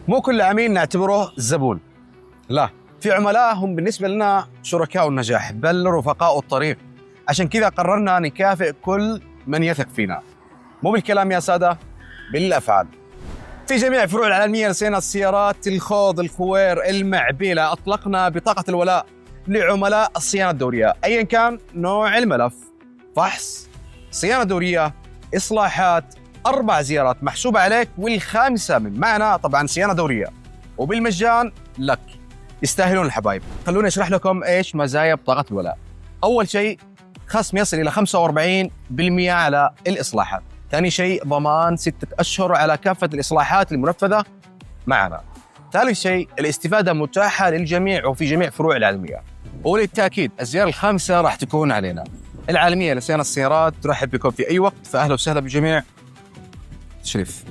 مو كل عميل نعتبره زبون، لا، في عملاء هم بالنسبة لنا شركاء النجاح بل رفقاء الطريق. عشان كذا قررنا نكافئ كل من يثق فينا، مو بالكلام يا سادة، بالأفعال. في جميع فروع العالمية لصيانة السيارات، الخوض، الخوير، المعبيلة، أطلقنا بطاقة الولاء لعملاء الصيانة الدورية أيا كان نوع الملف، فحص، صيانة دورية، إصلاحات، 4 زيارات محسوبة عليك، والخامسة من معنا طبعا صيانة دورية وبالمجان لك. يستاهلون الحبايب. خلوني أشرح لكم إيش مزايا بطاقة الولاء. أول شيء خصم يصل إلى 45% على الإصلاحات. ثاني شيء ضمان 6 أشهر على كافة الإصلاحات المنفذة معنا. ثالث شيء الاستفادة متاحة للجميع وفي جميع فروع العالمية. وللتأكيد الزيارة الخامسة راح تكون علينا. العالمية لصيانة السيارات ترحب بكم في أي وقت، فأهلا وسهلا بالجميع. تشريف.